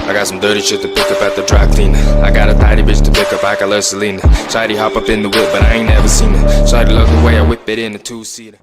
I got some dirty shit to pick up at the dry cleaner. I got a tidy bitch to pick up, I got love Selena. Shawty hop up in the whip, but I ain't never seen her. Shawty love the way I whip it in a two-seater.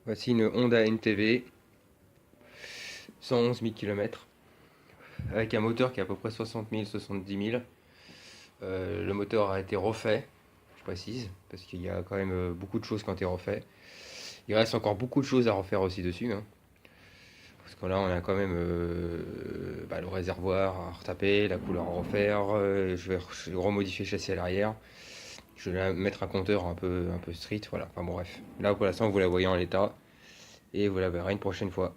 Voici une Honda NTV, 111 000 km, avec un moteur qui a à peu près 60 000, 70 000. Le moteur a été refait, je précise, parce qu'il y a quand même beaucoup de choses qui ont été refaites. Il reste encore beaucoup de choses à refaire aussi dessus, hein. Parce que là on a quand même le réservoir à retaper, la couleur à refaire, je vais remodifier le châssis à l'arrière. Je vais mettre un compteur un peu street, voilà, enfin bon, bref. Là pour l'instant vous la voyez en l'état, et vous la verrez une prochaine fois.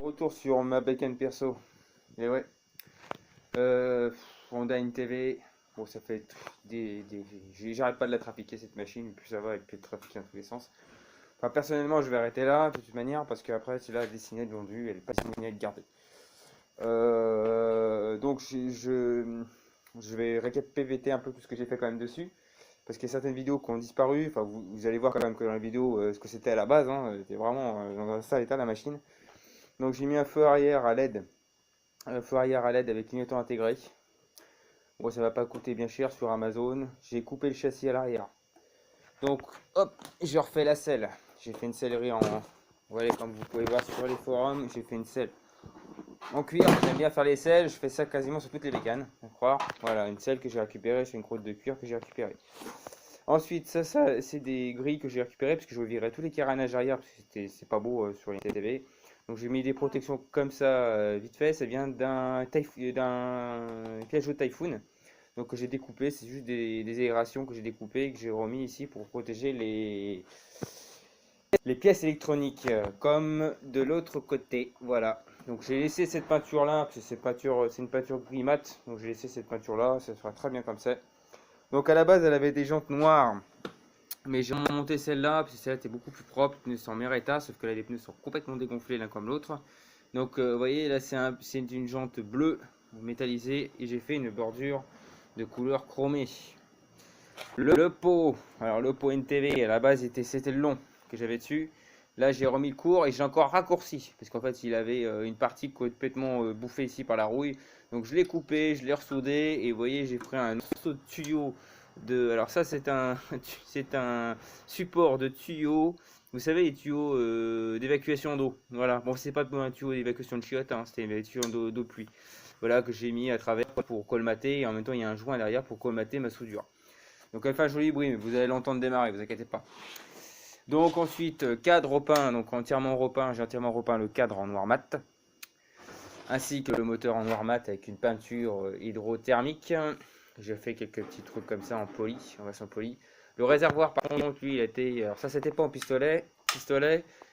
Retour sur ma Bécane perso. Et ouais, Honda NTV. Bon, ça fait j'arrête pas de la trafiquer cette machine, plus ça va, elle peut trafiquer dans tous les sens. Enfin, personnellement, je vais arrêter là de toute manière parce qu'après, c'est là destinée à être vendue, elle n'est pas destinée à être gardée. Donc, je vais récapituler un peu tout ce que j'ai fait quand même dessus. Parce qu'il y a certaines vidéos qui ont disparu. Enfin, vous allez voir quand même que dans la vidéo ce que c'était à la base, hein. C'était vraiment dans un sale état la machine. Donc j'ai mis un feu arrière à LED. Un feu arrière à LED avec clignotant intégré. Bon, ça va pas coûter bien cher sur Amazon. J'ai coupé le châssis à l'arrière. Donc, hop, je refais la selle. J'ai fait une sellerie en... Voilà, comme vous pouvez voir sur les forums, j'ai fait une selle en cuir. J'aime bien faire les selles. Je fais ça quasiment sur toutes les bécanes. Croire. Voilà, une selle que j'ai récupérée. C'est une croûte de cuir que j'ai récupérée. Ensuite, ça c'est des grilles que j'ai récupérées parce que je virais tous les carénages arrière parce que c'est pas beau sur les TV. Donc j'ai mis des protections comme ça vite fait. Ça vient d'un Piaggio Typhoon. Donc que j'ai découpé. C'est juste des aérations que j'ai découpées et que j'ai remis ici pour protéger les pièces électroniques comme de l'autre côté. Voilà. Donc j'ai laissé cette peinture là parce que c'est une peinture gris mat. Donc j'ai laissé cette peinture là. Ça sera très bien comme ça. Donc à la base, elle avait des jantes noires, mais j'ai monté celle-là, parce que celle-là était beaucoup plus propre, les pneus sont en meilleur état, sauf que là les pneus sont complètement dégonflés l'un comme l'autre. Donc vous voyez, là c'est une jante bleue métallisée, et j'ai fait une bordure de couleur chromée. Le pot, alors le pot NTV, à la base c'était le long que j'avais dessus. Là j'ai remis le court et j'ai encore raccourci, parce qu'en fait il avait une partie complètement bouffée ici par la rouille. Donc je l'ai coupé, je l'ai ressoudé, et vous voyez j'ai pris un morceau de tuyau Alors ça c'est un, c'est un support de tuyaux. Vous savez les tuyaux d'évacuation d'eau. Voilà. Bon c'est pas un tuyau d'évacuation de chiottes, hein, c'était des tuyaux d'eau pluie. Voilà que j'ai mis à travers pour colmater et en même temps il y a un joint derrière pour colmater ma soudure. Donc elle fait un joli bruit, mais vous allez l'entendre démarrer, vous inquiétez pas. Donc ensuite cadre repeint, donc entièrement repeint, j'ai entièrement repeint le cadre en noir mat, ainsi que le moteur en noir mat avec une peinture hydrothermique. J'ai fait quelques petits trucs comme ça en poli, en version poli. Le réservoir par contre lui il a été, alors ça c'était pas en pistolet,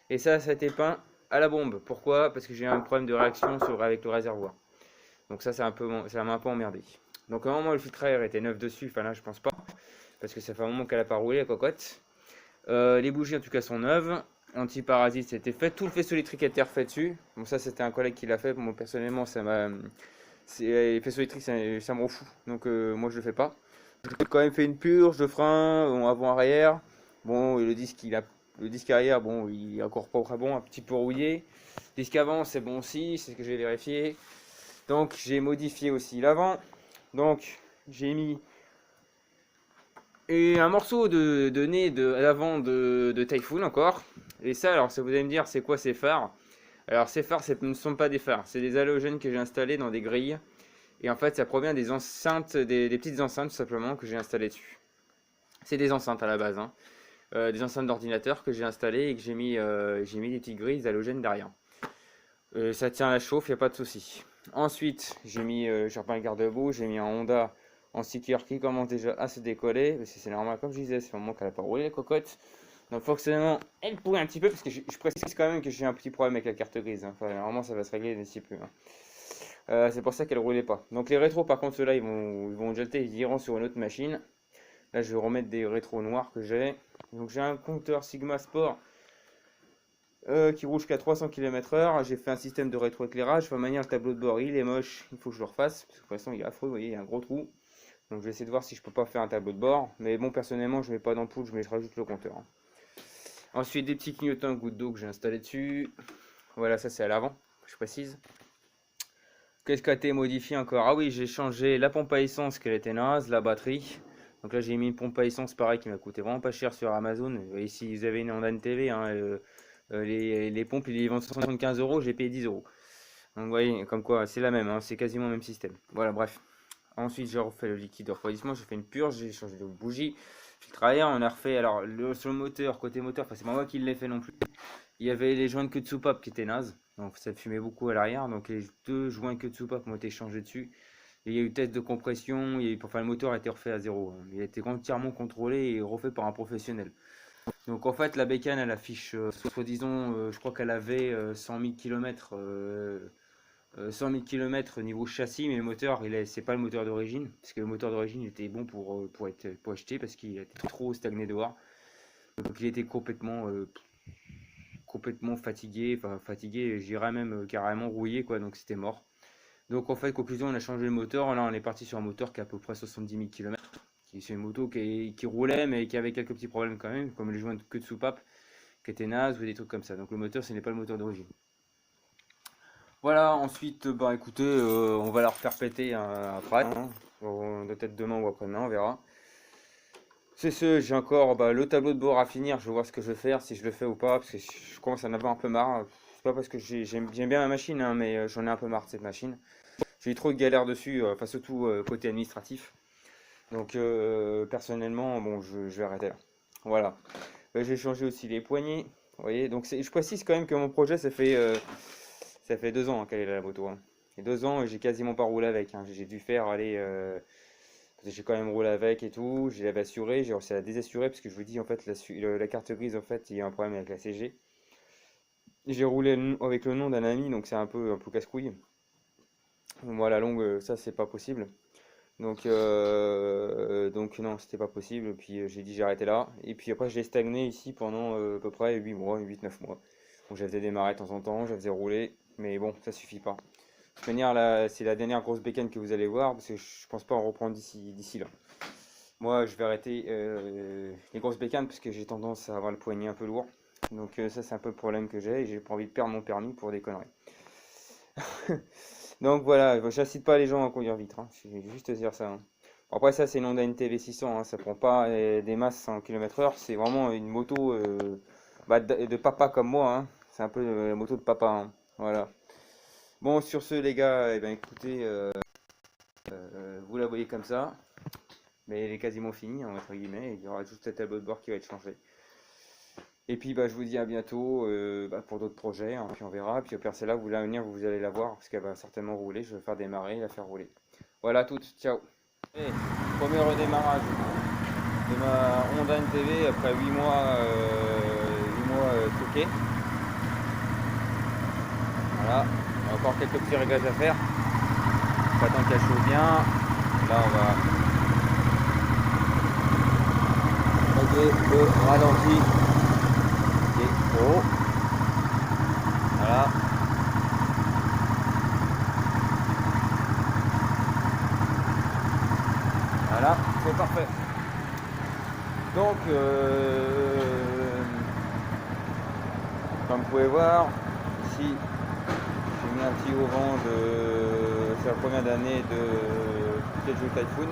et ça a été peint à la bombe. Pourquoi? Parce que j'ai eu un problème de réaction avec le réservoir. Donc ça ça m'a un peu emmerdé. Donc à un moment le filtre à air était neuf dessus, enfin là je pense pas, parce que ça fait un moment qu'elle a pas roulé la cocotte. Les bougies en tout cas sont neuves. Anti-parasite c'était fait. Tout le faisceau électrique a été refait dessus. Bon ça c'était un collègue qui l'a fait. Moi personnellement ça m'a... Les faisceaux électriques ça me rend fou. Donc moi je le fais pas. J'ai quand même fait une purge de frein avant-arrière. Bon le disque arrière bon il est encore pas très bon, un petit peu rouillé. Le disque avant c'est bon aussi, c'est ce que j'ai vérifié. Donc j'ai modifié aussi l'avant. Donc j'ai mis et un morceau de nez d'avant de Typhoon encore. Et ça, alors ça vous allez me dire, c'est quoi ces phares? Alors ces phares, ce ne sont pas des phares, c'est des halogènes que j'ai installés dans des grilles. Et en fait, ça provient des enceintes, des petites enceintes tout simplement que j'ai installées dessus. C'est des enceintes à la base, hein. Des enceintes d'ordinateur que j'ai installées et que j'ai mis des petites grilles halogènes derrière. Ça tient à la chauffe, il n'y a pas de souci. Ensuite, j'ai repeint le garde-boue, j'ai mis un Honda en sticker qui commence déjà à se décoller, parce que c'est normal, comme je disais, c'est un moment qu'elle n'a pas roulé la cocotte. Donc forcément, elle pourrit un petit peu, parce que je précise quand même que j'ai un petit problème avec la carte grise, hein. Enfin, normalement ça va se régler d'ici peu, hein. C'est pour ça qu'elle roulait pas. Donc les rétros, par contre, ceux-là, ils vont jeter, ils iront sur une autre machine. Là, je vais remettre des rétros noirs que j'ai. Donc j'ai un compteur Sigma Sport qui roule jusqu'à 300 km/h. J'ai fait un système de rétroéclairage. De toute manière, le tableau de bord il est moche. Il faut que je le refasse. Parce que de toute façon, il est affreux. Vous voyez, il y a un gros trou. Donc, je vais essayer de voir si je peux pas faire un tableau de bord. Mais bon, personnellement, je mets pas d'ampoule. Je rajoute le compteur, hein. Ensuite, des petits clignotants gouttes d'eau que j'ai installés dessus. Voilà, ça c'est à l'avant. Je précise. Qu'est-ce qui a été modifié encore? Ah oui, j'ai changé la pompe à essence qu'elle était naze, la batterie. Donc là, j'ai mis une pompe à essence pareil qui m'a coûté vraiment pas cher sur Amazon. Et si vous avez une Honda TV, hein, les pompes, ils les vendent 75 euros, j'ai payé 10 euros. Donc vous voyez, comme quoi, c'est la même, hein, c'est quasiment le même système. Voilà, bref. Ensuite, j'ai refait le liquide de refroidissement, j'ai fait une purge, j'ai changé de bougie. Filtre à air, on a refait, alors sur le moteur, côté moteur, enfin c'est pas moi qui l'ai fait non plus. Il y avait les joints de queue de soupape qui étaient nazes, donc ça fumait beaucoup à l'arrière. Donc les deux joints de queue de soupape ont été changés dessus. Et il y a eu test de compression, enfin le moteur a été refait à zéro, hein. Il a été entièrement contrôlé et refait par un professionnel. Donc en fait la bécane elle affiche, soi-disant, je crois qu'elle avait 100 000 km, 100 000 km niveau châssis, mais le moteur, c'est pas le moteur d'origine, parce que le moteur d'origine était bon pour acheter, parce qu'il était trop stagné dehors. Donc il était complètement fatigué, enfin fatigué, j'irais même carrément rouillé, quoi, donc c'était mort. Donc en fait, conclusion, on a changé le moteur, là on est parti sur un moteur qui a à peu près 70 000 km, c'est une moto qui roulait, mais qui avait quelques petits problèmes quand même, comme les joints de queue de soupape, qui étaient nazes ou des trucs comme ça. Donc le moteur, ce n'est pas le moteur d'origine. Voilà, ensuite, bah écoutez, on va la refaire péter après, hein. Peut-être demain ou après-demain, on verra. C'est ce, j'ai encore le tableau de bord à finir, je vais voir ce que je vais faire, si je le fais ou pas, parce que je commence à en avoir un peu marre. C'est pas parce que j'aime bien la machine, hein, mais j'en ai un peu marre de cette machine. J'ai eu trop de galères dessus, enfin surtout côté administratif. Donc personnellement, bon, je vais arrêter là. Voilà. J'ai changé aussi les poignées, vous voyez. Donc je précise quand même que mon projet, ça fait 2 ans, hein, qu'elle est là, la moto, hein. Et 2 ans, j'ai quasiment pas roulé avec, hein. J'ai dû faire aller, parce que j'ai quand même roulé avec et tout. Je l'avais assuré, j'ai réussi à la désassurer parce que je vous dis en fait la carte grise en fait il y a un problème avec la CG. J'ai roulé avec le nom d'un ami donc c'est un peu casse-couille. Moi à la longue ça c'est pas possible. Donc non c'était pas possible. Puis j'ai dit j'ai arrêté là. Et puis après j'ai stagné ici pendant à peu près 8 mois, 8-9 mois. Donc je faisais démarrer de temps en temps, je faisais rouler. Mais bon ça suffit pas. De toute manière, là, c'est la dernière grosse bécane que vous allez voir, parce que je pense pas en reprendre d'ici là. Moi, je vais arrêter les grosses bécanes, parce que j'ai tendance à avoir le poignet un peu lourd. Donc ça, c'est un peu le problème que j'ai, et j'ai pas envie de perdre mon permis pour des conneries. Donc voilà, j'incite pas les gens à conduire vite, hein. Je vais juste dire ça, hein. Bon, après ça c'est une Honda NTV 600, hein, ça prend pas des masses en km/h, c'est vraiment une moto de papa comme moi, hein. C'est un peu la moto de papa, hein. Voilà. Bon, sur ce les gars, eh ben, écoutez, vous la voyez comme ça, mais elle est quasiment finie, hein, entre guillemets, il y aura juste le tableau de bord qui va être changé. Et puis bah, je vous dis à bientôt pour d'autres projets, hein, puis on verra. Puis au pire, celle-là, vous voulez venir, vous allez la voir, parce qu'elle va certainement rouler. Je vais faire démarrer, la faire rouler. Voilà, toutes, ciao. Et premier redémarrage de ma Honda NTV après 8 mois, truqués. Voilà, encore quelques petits réglages à faire. J'attends qu'elle chauffe bien. Là, on va régler le ralenti. Oh. Voilà. Voilà, c'est parfait. Donc, comme vous pouvez voir, ici, j'ai mis un petit auvent de... C'est la première d'année de Piaggio Typhoon.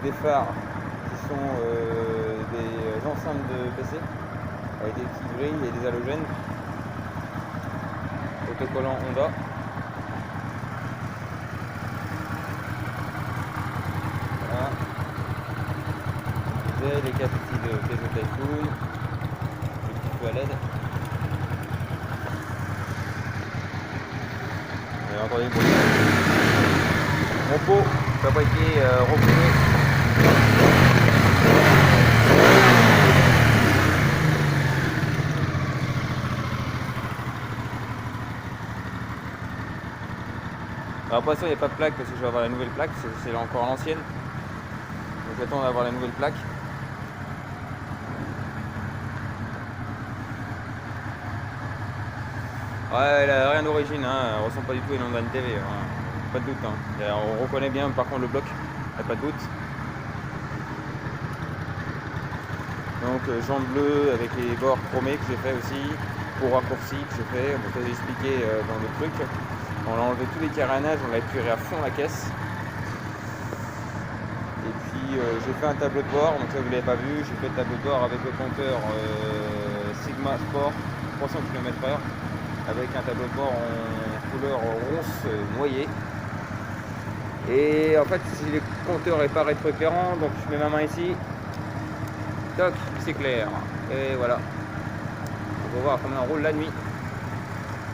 Des phares qui sont des enceintes de PC. Avec des petites grilles et des halogènes, autocollant Honda. Voilà. Les 4 outils de Piaggio Typhoon, le petit feu à LED. Et entendez le bruit. Mon pot fabriqué, replié. Alors pour l'instant il n'y a pas de plaque parce que je vais avoir la nouvelle plaque, c'est encore l'ancienne. Donc j'attends d'avoir la nouvelle plaque. Ouais, elle a rien d'origine, hein. Elle ressemble pas du tout à une Honda NTV, hein. Pas de doute, hein. Et on reconnaît bien par contre le bloc, il n'y a pas de doute. Donc jambes bleues avec les bords chromés que j'ai fait aussi, pour raccourci que j'ai fait, on peut expliquer dans le truc. On a enlevé tous les carénages, on l'a épuré à fond la caisse. Et puis j'ai fait un tableau de bord, donc ça vous ne l'avez pas vu, j'ai fait le tableau de bord avec le compteur Sigma Sport 300 km/h avec un tableau de bord en couleur ronce noyé. Et en fait si le compteur n'est pas rétroéclairant, donc je mets ma main ici, toc, c'est clair. Et voilà. On va voir comment on roule la nuit.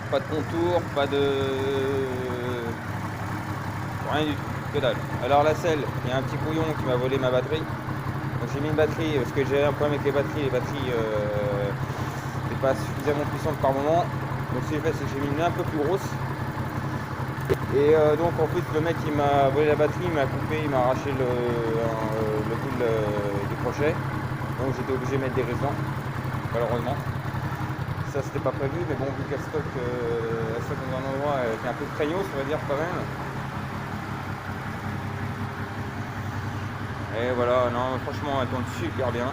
Pas de contour, pas de... rien du tout, que dalle. Alors la selle, il y a un petit couillon qui m'a volé ma batterie. Donc j'ai mis une batterie, parce que j'ai un problème avec les batteries c'est pas suffisamment puissante par moment. Donc ce que j'ai fait, c'est que j'ai mis une un peu plus grosse. Et donc en plus le mec qui m'a volé la batterie, il m'a coupé, il m'a arraché le bout du crochet. Donc j'étais obligé de mettre des résistants, malheureusement. Ça c'était pas prévu, mais bon, vu qu'elle stocke dans un endroit qui est un peu craignos, on va dire quand même. Et voilà, non, franchement, elle tourne super bien.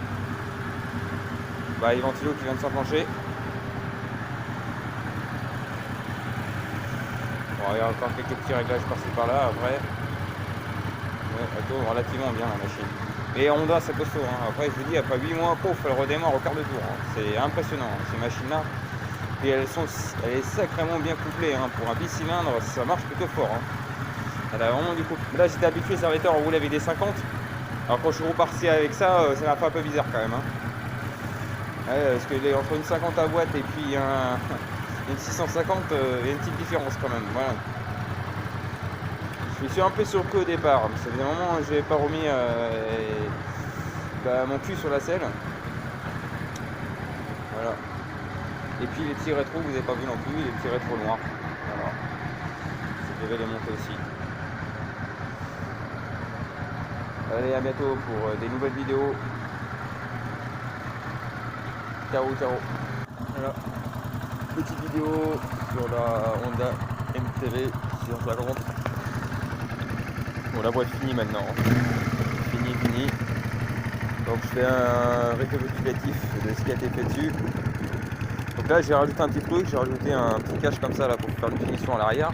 Bah, les ventilos qui viennent de s'enclencher. Bon, il y a encore quelques petits réglages par-ci par-là après. Ouais, elle tourne relativement bien la machine. Et Honda, c'est costaud, hein. Après, je vous dis, après 8 mois, pouf, elle redémarre au quart de tour, hein. C'est impressionnant, hein, ces machines-là. Et elle est sacrément bien couplée, hein. Pour un bicylindre, ça marche plutôt fort, hein. Elle a vraiment du coup. Là, j'étais habitué, ça à rouler avec des 50. Alors, quand je suis reparti avec ça, ça m'a fait un peu bizarre quand même, hein. Ouais, parce que entre une 50 à boîte et puis une 650, il y a une petite différence quand même. Voilà. Je me suis un peu surpris au départ, ça faisait un moment que je n'avais pas remis mon cul sur la selle. Voilà. Et puis les petits rétros, vous n'avez pas vu non plus, les petits rétros noirs. Voilà. Je vais les monter aussi. Allez, à bientôt pour des nouvelles vidéos. Ciao, ciao. Voilà. Petite vidéo sur la Honda MTV 650. Bon, la boîte finie maintenant. Fini. Donc je fais un récapitulatif de ce qui a été fait dessus. Donc là j'ai rajouté un petit truc, j'ai rajouté un petit cache comme ça là pour faire une finition à l'arrière.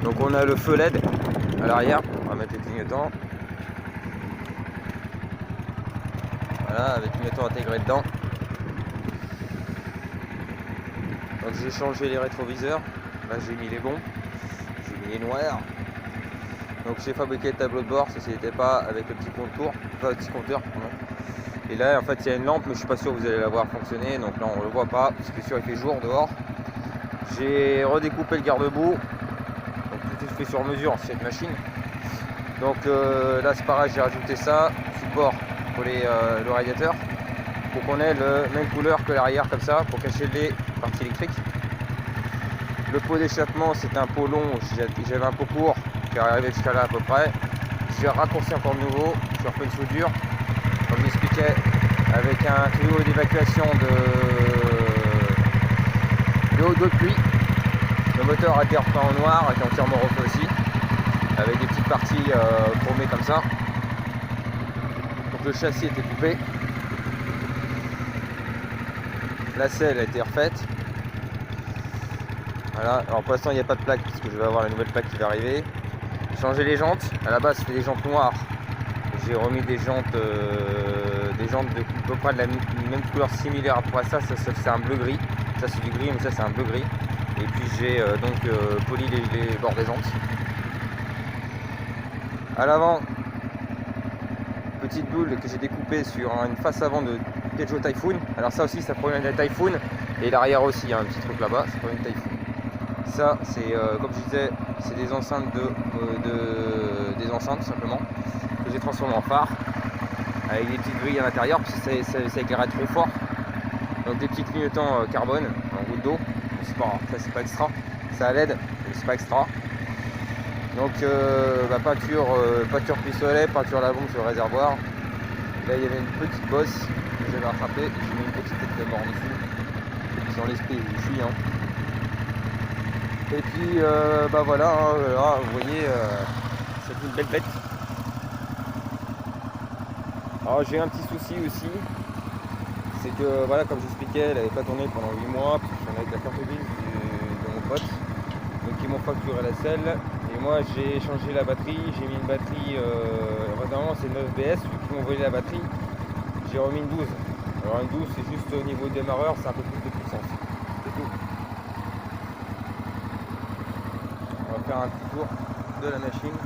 Donc on a le feu LED à l'arrière, on va mettre les clignotant. Voilà, avec clignotant intégré dedans. Donc j'ai changé les rétroviseurs. Là j'ai mis les bons. J'ai mis les noirs. Donc j'ai fabriqué le tableau de bord, ça n'était pas avec le petit contour, enfin le petit compteur. Et là en fait il y a une lampe, mais je suis pas sûr que vous allez la voir fonctionner, donc là on le voit pas, parce que sûr il fait jour dehors. J'ai redécoupé le garde-boue, donc tout est fait sur mesure sur cette machine. Donc là c'est pareil, j'ai rajouté ça, support pour le radiateur, pour qu'on ait la même couleur que l'arrière comme ça, pour cacher les parties électriques. Le pot d'échappement c'est un pot long, j'avais un pot court qui est arrivé jusqu'à là à peu près. J'ai raccourci encore de nouveau, j'ai refait une soudure, comme j'expliquais, avec un tuyau d'évacuation de eau de pluie. Le moteur a été repeint en noir, a été entièrement refait aussi, avec des petites parties chromées comme ça. Donc le châssis était coupé. La selle a été refaite. Voilà, alors pour l'instant il n'y a pas de plaque parce que je vais avoir la nouvelle plaque qui va arriver. J'ai changé les jantes, à la base c'était des jantes noires. J'ai remis des jantes de à peu près de la même couleur similaire à ça, c'est un bleu gris. Ça c'est du gris mais ça c'est un bleu gris. Et puis j'ai poli les bords des jantes. À l'avant, petite boule que j'ai découpée sur une face avant de Peugeot Typhoon. Alors ça aussi ça provient de la Typhoon. Et l'arrière aussi, il y a un petit truc là-bas, ça provient de Typhoon. Ça c'est comme je disais, c'est des enceintes des enceintes simplement que j'ai transformé en phare avec des petites grilles à l'intérieur parce que ça éclairait trop fort. Donc des petits clignotants carbone en goutte d'eau. C'est pas extra, c'est à LED, mais c'est pas extra. Donc peinture pistolet, peinture la bombe sur le réservoir. Là il y avait une petite bosse que j'avais rattrapée et j'ai mis une petite tête de mort dessus. Dans l'esprit où je suis. Hein. Et puis voilà, là, vous voyez, c'est une belle bête. Alors j'ai un petit souci aussi, c'est que voilà, comme j'expliquais, elle n'avait pas tourné pendant 8 mois, parce que j'en ai avec la carte grise de mon pote. Donc ils m'ont facturé la selle. Et moi j'ai changé la batterie, j'ai mis une batterie, normalement c'est 9 BS, vu qu'ils m'ont volé la batterie, j'ai remis une 12. Alors une 12 c'est juste au niveau démarreur, c'est un peu plus de puissance. C'est tout. On va faire un petit tour de la machine.